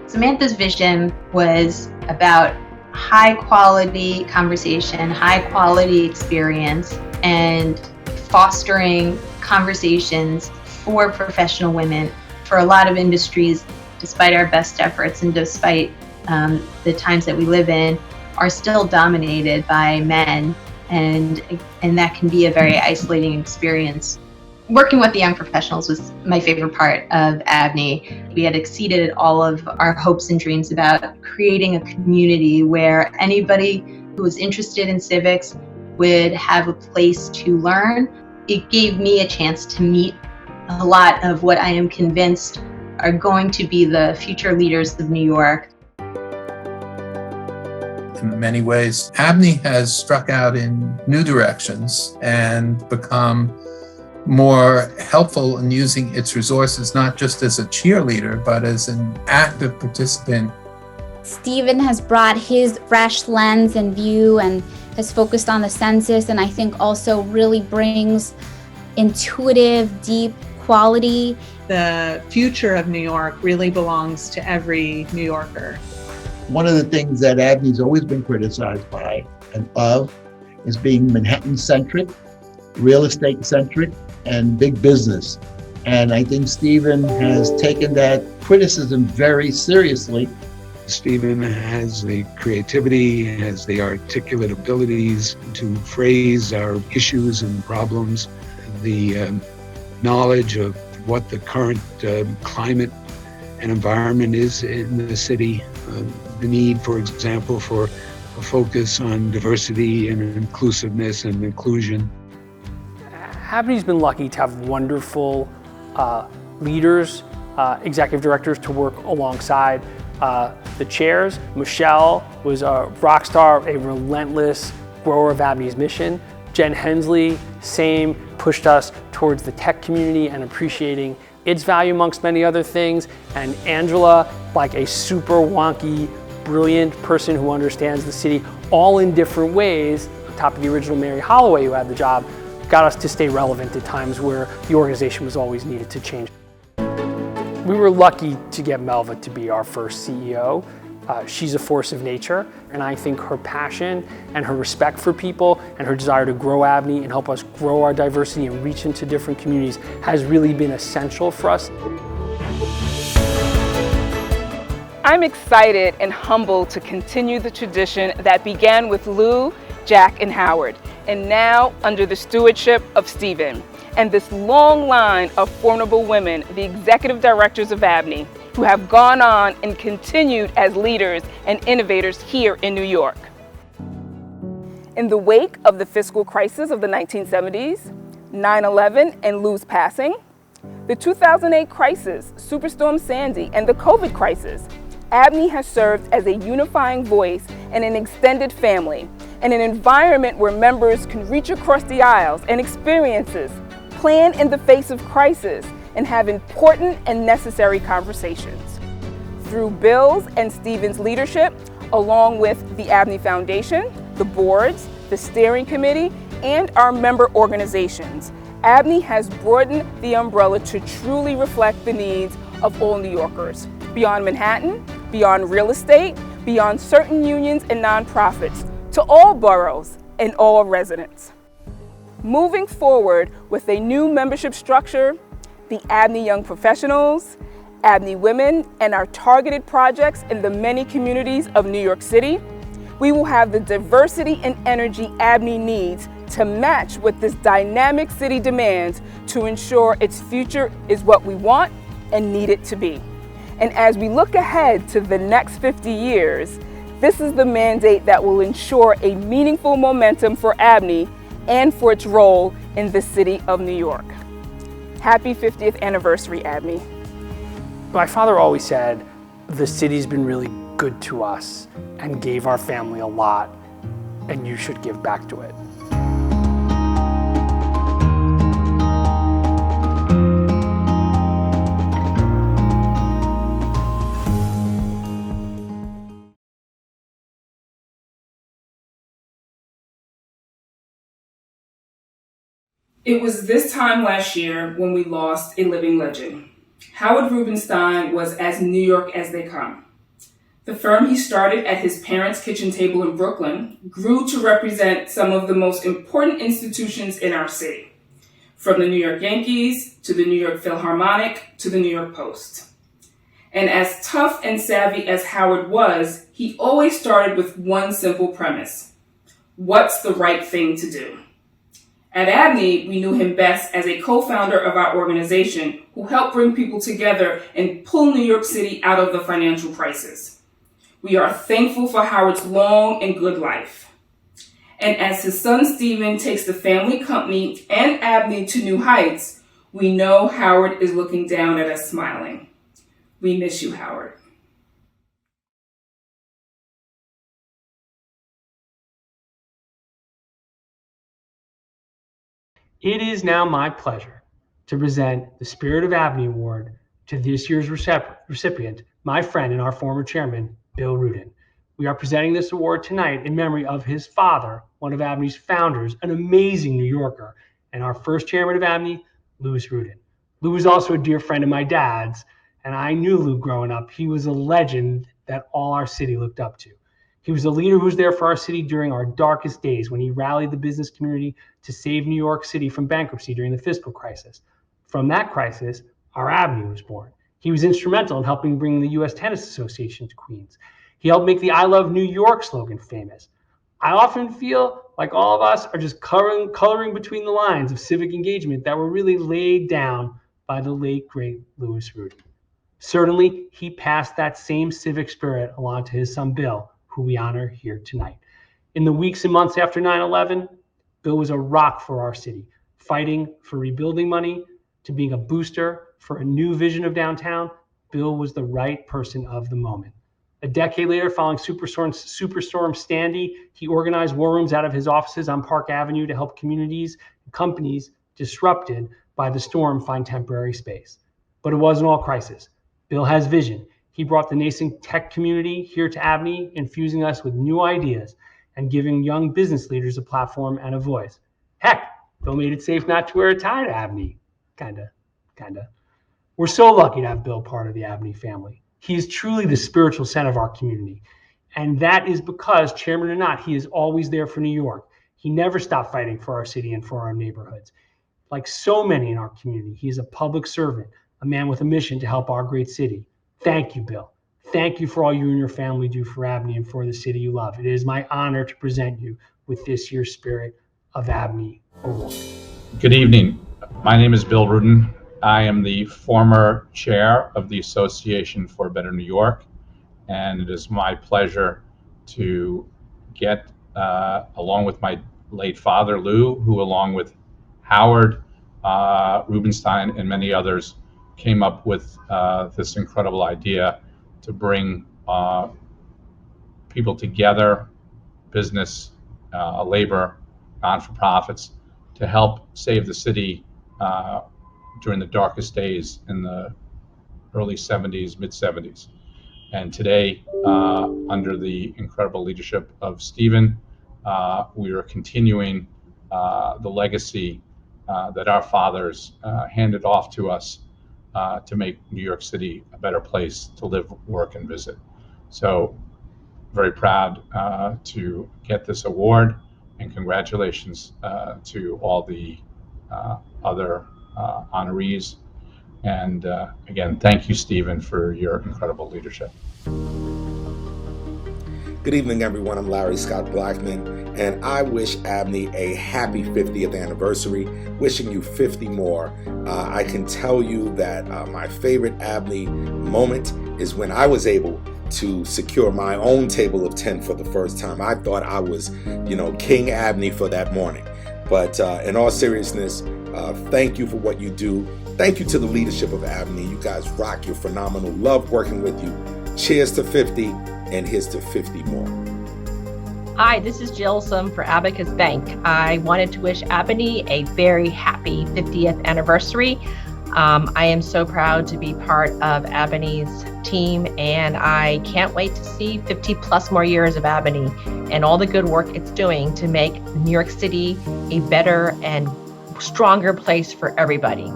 Samantha's vision was about high quality conversation, high quality experience, and fostering conversations for professional women. For a lot of industries, despite our best efforts and despite the times that we live in, are still dominated by men, and that can be a very isolating experience. Working with the young professionals was my favorite part of ABNY. We had exceeded all of our hopes and dreams about creating a community where anybody who was interested in civics would have a place to learn. It gave me a chance to meet a lot of what I am convinced are going to be the future leaders of New York. In many ways, ABNY has struck out in new directions and become more helpful in using its resources, not just as a cheerleader, but as an active participant. Stephen has brought his fresh lens and view and has focused on the census, and I think also really brings intuitive, deep quality. The future of New York really belongs to every New Yorker. One of the things that ABNY's always been criticized by and of is being Manhattan-centric, real estate-centric, and big business. And I think Stephen has taken that criticism very seriously. Stephen has the creativity, has the articulate abilities to phrase our issues and problems, the knowledge of what the current climate and environment is in the city, the need, for example, for a focus on diversity and inclusiveness and inclusion. ABNY's been lucky to have wonderful leaders, executive directors to work alongside the chairs. Michelle was a rock star, a relentless grower of ABNY's mission. Jen Hensley, same, pushed us towards the tech community and appreciating its value amongst many other things. And Angela, like a super wonky, brilliant person who understands the city all in different ways, on top of the original Mary Holloway who had the job, got us to stay relevant at times where the organization was always needed to change. We were lucky to get Melva to be our first CEO. She's a force of nature, and I think her passion and her respect for people and her desire to grow ABNY and help us grow our diversity and reach into different communities has really been essential for us. I'm excited and humbled to continue the tradition that began with Lou, Jack, and Howard, and now under the stewardship of Stephen, and this long line of formidable women, the executive directors of ABNY, who have gone on and continued as leaders and innovators here in New York. In the wake of the fiscal crisis of the 1970s, 9/11 and Lou's passing, the 2008 crisis, Superstorm Sandy, and the COVID crisis, ABNY has served as a unifying voice and an extended family, and an environment where members can reach across the aisles and experiences, plan in the face of crisis, and have important and necessary conversations. Through Bill's and Stephen's leadership, along with the ABNY Foundation, the boards, the steering committee, and our member organizations, ABNY has broadened the umbrella to truly reflect the needs of all New Yorkers, beyond Manhattan, beyond real estate, beyond certain unions and nonprofits, to all boroughs and all residents. Moving forward with a new membership structure, the ABNY Young Professionals, ABNY Women, and our targeted projects in the many communities of New York City, we will have the diversity and energy ABNY needs to match what this dynamic city demands to ensure its future is what we want and need it to be. And as we look ahead to the next 50 years, this is the mandate that will ensure a meaningful momentum for ABNY and for its role in the city of New York. Happy 50th anniversary, ABNY. My father always said, the city's been really good to us and gave our family a lot, and you should give back to it. It was this time last year when we lost a living legend. Howard Rubinstein was as New York as they come. The firm he started at his parents' kitchen table in Brooklyn grew to represent some of the most important institutions in our city, from the New York Yankees to the New York Philharmonic to the New York Post. And as tough and savvy as Howard was, he always started with one simple premise: what's the right thing to do? At ABNY, we knew him best as a co-founder of our organization who helped bring people together and pull New York City out of the financial crisis. We are thankful for Howard's long and good life. And as his son Stephen takes the family company and ABNY to new heights, we know Howard is looking down at us smiling. We miss you, Howard. It is now my pleasure to present the Spirit of ABNY Award to this year's recipient, my friend and our former chairman, Bill Ruden. We are presenting this award tonight in memory of his father, one of ABNY's founders, an amazing New Yorker, and our first chairman of ABNY, Louis Ruden. Lou was also a dear friend of my dad's, and I knew Lou growing up. He was a legend that all our city looked up to. He was a leader who was there for our city during our darkest days when he rallied the business community to save New York City from bankruptcy during the fiscal crisis. From that crisis, our ABNY was born. He was instrumental in helping bring the U.S. Tennis Association to Queens. He helped make the I Love New York slogan famous. I often feel like all of us are just coloring between the lines of civic engagement that were really laid down by the late, great Louis Ruden. Certainly, he passed that same civic spirit along to his son, Bill, who we honor here tonight. In the weeks and months after 9/11, Bill was a rock for our city, fighting for rebuilding money to being a booster for a new vision of downtown. Bill was the right person of the moment. A decade later, following Superstorm Sandy, he organized war rooms out of his offices on Park Avenue to help communities and companies disrupted by the storm find temporary space. But it wasn't all crisis. Bill has vision. He brought the nascent tech community here to ABNY, infusing us with new ideas and giving young business leaders a platform and a voice. Heck, Bill made it safe not to wear a tie to ABNY. Kinda. We're so lucky to have Bill part of the ABNY family. He is truly the spiritual center of our community. And that is because, chairman or not, he is always there for New York. He never stopped fighting for our city and for our neighborhoods. Like so many in our community, he is a public servant, a man with a mission to help our great city. Thank you, Bill. Thank you for all you and your family do for ABNY and for the city you love. It is my honor to present you with this year's Spirit of ABNY Award. Good evening. My name is Bill Ruden. I am the former chair of the Association for a Better New York, and it is my pleasure to get, along with my late father, Lou, who along with Howard, Rubinstein, and many others, came up with this incredible idea to bring people together, business, labor, non-for-profits, to help save the city during the darkest days in the early 70s, mid 70s. And today, under the incredible leadership of Stephen, we are continuing the legacy that our fathers handed off to us to make New York City a better place to live, work, and visit. So very proud to get this award, and congratulations to all the other honorees. And again, thank you, Stephen, for your incredible leadership. Good evening, everyone. I'm Larry Scott Blackman, and I wish ABNY a happy 50th anniversary, wishing you 50 more. I can tell you that my favorite ABNY moment is when I was able to secure my own table of 10 for the first time. I thought I was, King ABNY for that morning. But in all seriousness, thank you for what you do. Thank you to the leadership of ABNY. You guys rock. You're phenomenal. Love working with you. Cheers to 50, and here's to 50 more. Hi, this is Jill Sum for Abacus Bank. I wanted to wish ABNY a very happy 50th anniversary. I am so proud to be part of ABNY's team, and I can't wait to see 50 plus more years of ABNY and all the good work it's doing to make New York City a better and stronger place for everybody.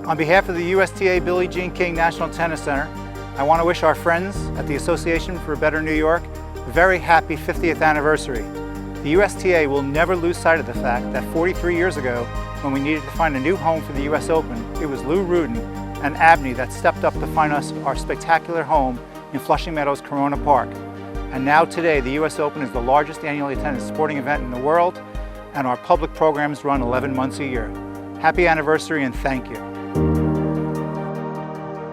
On behalf of the USTA Billie Jean King National Tennis Center, I want to wish our friends at the Association for a Better New York a very happy 50th anniversary. The USTA will never lose sight of the fact that 43 years ago, when we needed to find a new home for the US Open, it was Lou Ruden and ABNY that stepped up to find us our spectacular home in Flushing Meadows, Corona Park. And now today, the US Open is the largest annually attended sporting event in the world, and our public programs run 11 months a year. Happy anniversary and thank you.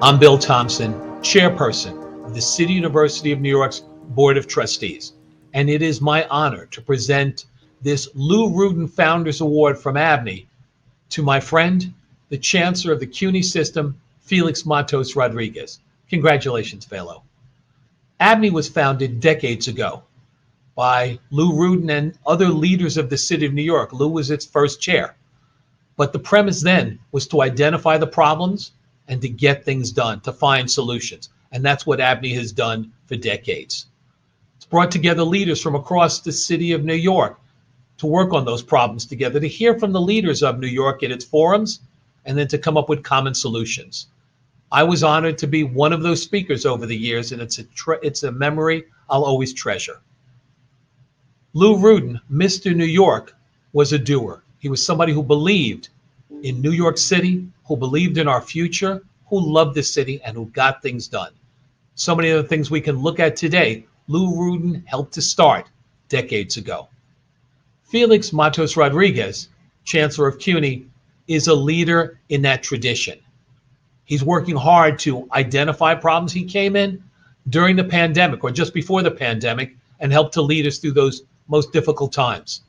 I'm Bill Thompson, Chairperson of the City University of New York's Board of Trustees. And it is my honor to present this Lou Ruden Founders Award from ABNY to my friend, the Chancellor of the CUNY system, Felix Matos Rodriguez. Congratulations, fellow. ABNY was founded decades ago by Lou Ruden and other leaders of the city of New York. Lou was its first chair. But the premise then was to identify the problems and to get things done, to find solutions. And that's what ABNY has done for decades. It's brought together leaders from across the city of New York to work on those problems together, to hear from the leaders of New York at its forums, and then to come up with common solutions. I was honored to be one of those speakers over the years, and it's a memory I'll always treasure. Lou Ruden, Mr. New York, was a doer. He was somebody who believed in New York City, who believed in our future, who loved the city, and who got things done. So many of the things we can look at today, Lou Ruden helped to start decades ago. Felix Matos Rodriguez, Chancellor of CUNY, is a leader in that tradition. He's working hard to identify problems. He came in during the pandemic or just before the pandemic and helped to lead us through those most difficult times.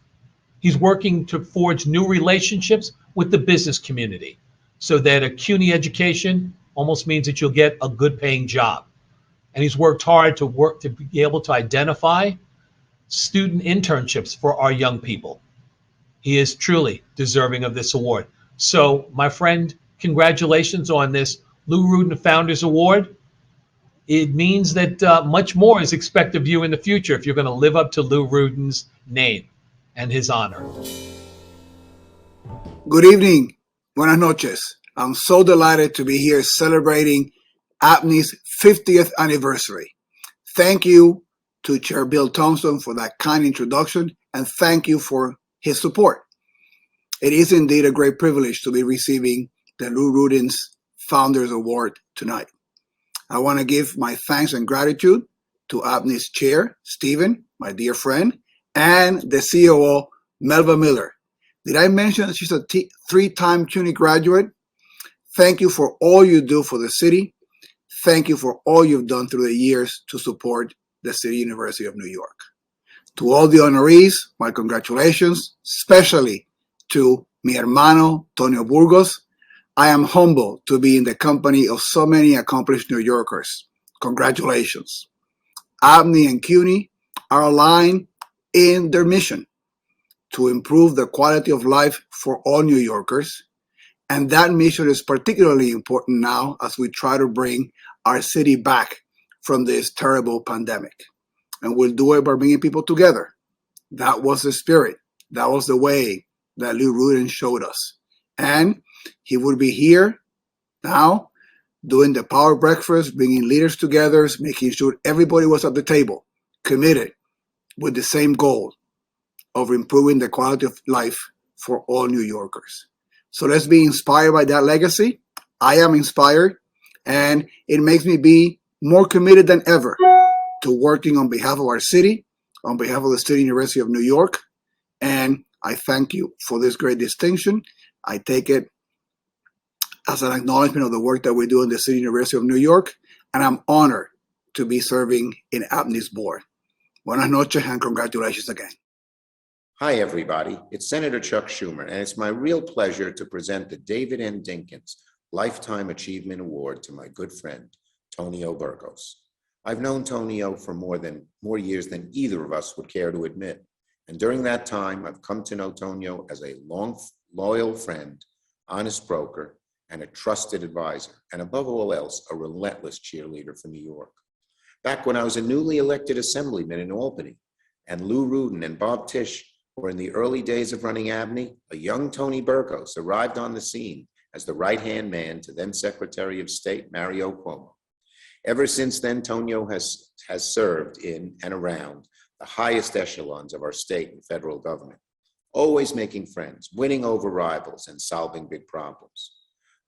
He's working to forge new relationships with the business community so that a CUNY education almost means that you'll get a good paying job. And he's worked hard to be able to identify student internships for our young people. He is truly deserving of this award. So, my friend, congratulations on this Lou Ruden Founders Award. It means that much more is expected of you in the future if you're going to live up to Lou Ruden's name and his honor. Good evening. Buenas noches. I'm so delighted to be here celebrating ABNY's 50th anniversary. Thank you to Chair Bill Thompson for that kind introduction, and thank you for his support. It is indeed a great privilege to be receiving the Lou Ruden's Founders Award tonight. I want to give my thanks and gratitude to ABNY's chair, Stephen, my dear friend, and the COO, Melba Miller. Did I mention that she's a three-time CUNY graduate? Thank you for all you do for the city. Thank you for all you've done through the years to support the City University of New York. To all the honorees, my congratulations, especially to mi hermano, Tonio Burgos. I am humbled to be in the company of so many accomplished New Yorkers. Congratulations. ABNY and CUNY are aligned in their mission to improve the quality of life for all New Yorkers. And that mission is particularly important now as we try to bring our city back from this terrible pandemic. And we'll do it by bringing people together. That was the spirit. That was the way that Lou Ruden showed us. And he would be here now doing the power breakfast, bringing leaders together, making sure everybody was at the table, committed with the same goal of improving the quality of life for all New Yorkers. So let's be inspired by that legacy. I am inspired, and it makes me be more committed than ever to working on behalf of our city, on behalf of the City University of New York. And I thank you for this great distinction. I take it as an acknowledgement of the work that we do in the City University of New York, and I'm honored to be serving in ABNY's board. Buenas noches and congratulations again. Hi, everybody. It's Senator Chuck Schumer, and it's my real pleasure to present the David N. Dinkins Lifetime Achievement Award to my good friend, Tonio Burgos. I've known Tonio for more years than either of us would care to admit. And during that time, I've come to know Tonio as a loyal friend, honest broker, and a trusted advisor, and above all else, a relentless cheerleader for New York. Back when I was a newly elected assemblyman in Albany, and Lou Ruden and Bob Tisch were in the early days of running ABNY, a young Tony Burgos arrived on the scene as the right-hand man to then Secretary of State Mario Cuomo. Ever since then, Tonio has served in and around the highest echelons of our state and federal government, always making friends, winning over rivals, and solving big problems.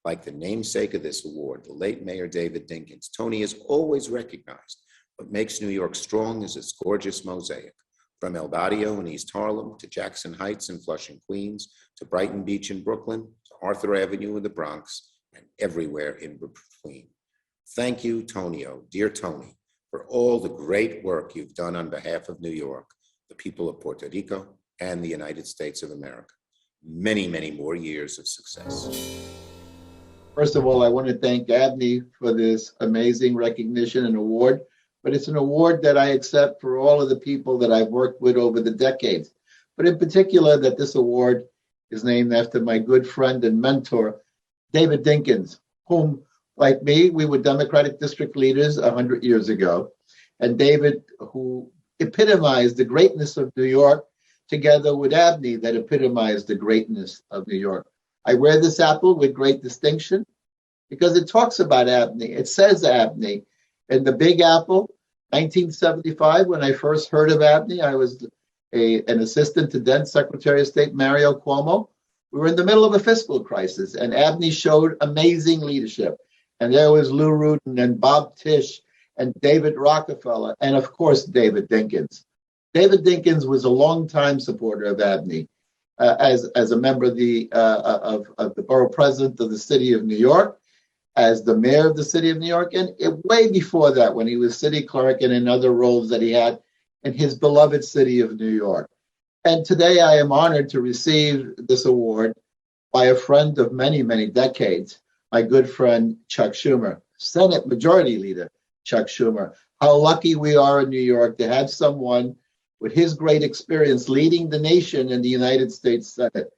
Like the namesake of this award, the late Mayor David Dinkins, Tony is always recognized. What makes New York strong is its gorgeous mosaic. From El Barrio in East Harlem, to Jackson Heights in Flushing, Queens, to Brighton Beach in Brooklyn, to Arthur Avenue in the Bronx, and everywhere in between. Thank you, Tonio, dear Tony, for all the great work you've done on behalf of New York, the people of Puerto Rico, and the United States of America. Many, many more years of success. First of all, I want to thank ABNY for this amazing recognition and award, but it's an award that I accept for all of the people that I've worked with over the decades. But in particular, that this award is named after my good friend and mentor, David Dinkins, whom, like me, we were Democratic district leaders 100 years ago. And David, who epitomized the greatness of New York, together with ABNY, that epitomized the greatness of New York. I wear this apple with great distinction because it talks about ABNY. It says ABNY. In the Big Apple, 1975, when I first heard of ABNY, I was an assistant to then Secretary of State Mario Cuomo. We were in the middle of a fiscal crisis, and ABNY showed amazing leadership. And there was Lou Ruden and Bob Tisch and David Rockefeller, and of course, David Dinkins. David Dinkins was a longtime supporter of ABNY as a member of the borough president of the city of New York, as the mayor of the city of New York, and way before that, when he was city clerk and in other roles that he had in his beloved city of New York. And today I am honored to receive this award by a friend of many, many decades, my good friend Chuck Schumer, Senate Majority Leader Chuck Schumer. How lucky we are in New York to have someone with his great experience leading the nation in the United States Senate.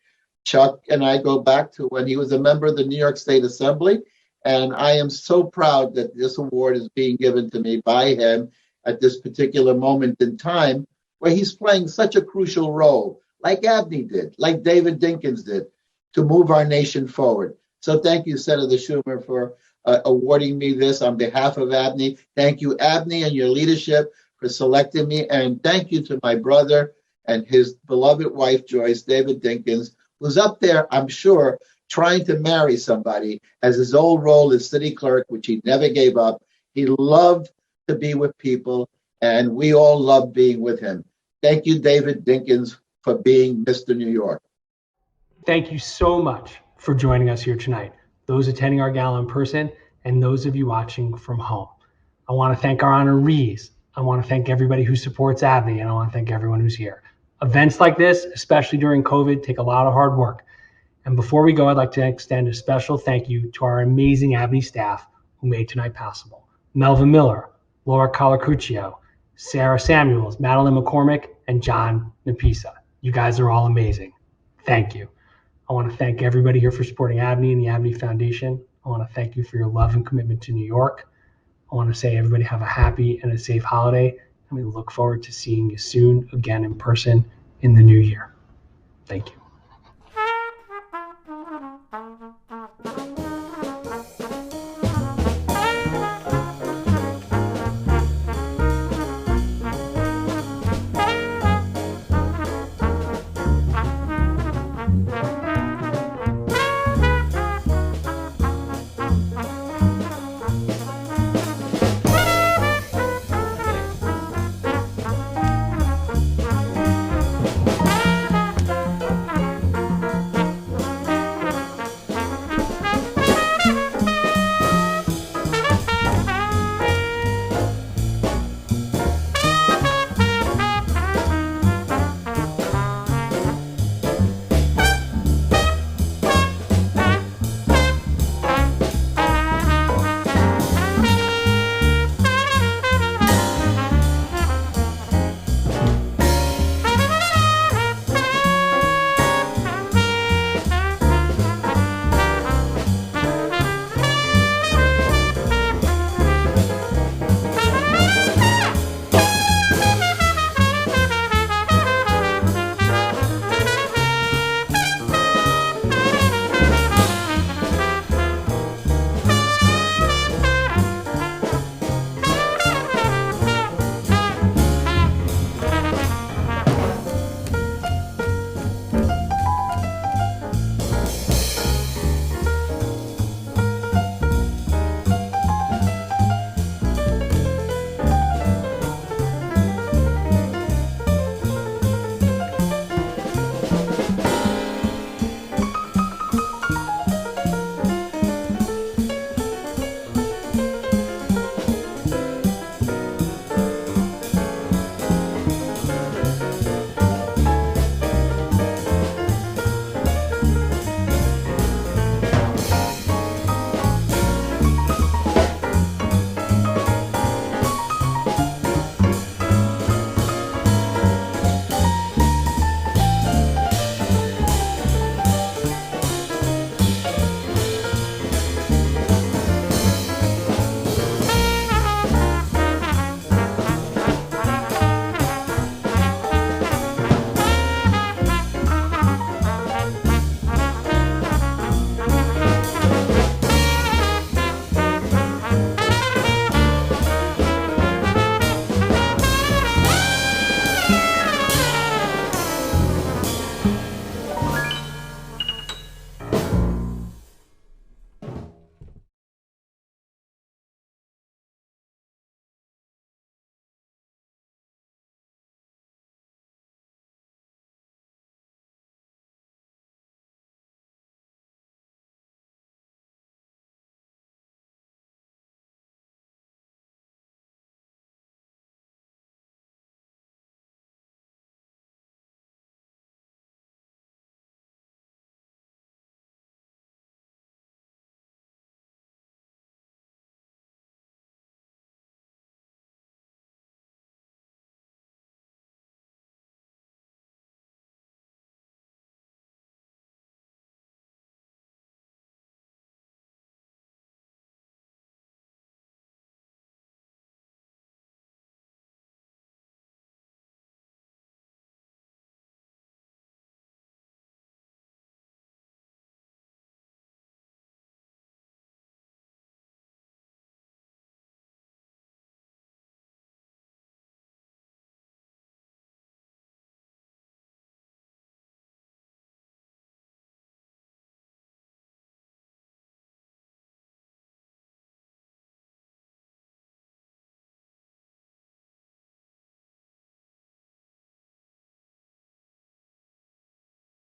Chuck and I go back to when he was a member of the New York State Assembly, and I am so proud that this award is being given to me by him at this particular moment in time where he's playing such a crucial role, like ABNY did, like David Dinkins did, to move our nation forward. So thank you, Senator Schumer, for awarding me this on behalf of ABNY. Thank you, ABNY, and your leadership for selecting me. And thank you to my brother and his beloved wife, Joyce, David Dinkins, who's up there, I'm sure, trying to marry somebody as his old role as city clerk, which he never gave up. He loved to be with people, and we all love being with him. Thank you, David Dinkins, for being Mr. New York. Thank you so much for joining us here tonight, those attending our gala in person and those of you watching from home. I want to thank our honorees. I want to thank everybody who supports ABNY, and I want to thank everyone who's here. Events like this, especially during COVID, take a lot of hard work. And before we go, I'd like to extend a special thank you to our amazing ABNY staff who made tonight possible. Melvin Miller, Laura Colacuccio, Sarah Samuels, Madeline McCormick, and John Napisa. You guys are all amazing. Thank you. I want to thank everybody here for supporting ABNY and the ABNY Foundation. I want to thank you for your love and commitment to New York. I want to say everybody have a happy and a safe holiday, and we look forward to seeing you soon again in person in the new year. Thank you.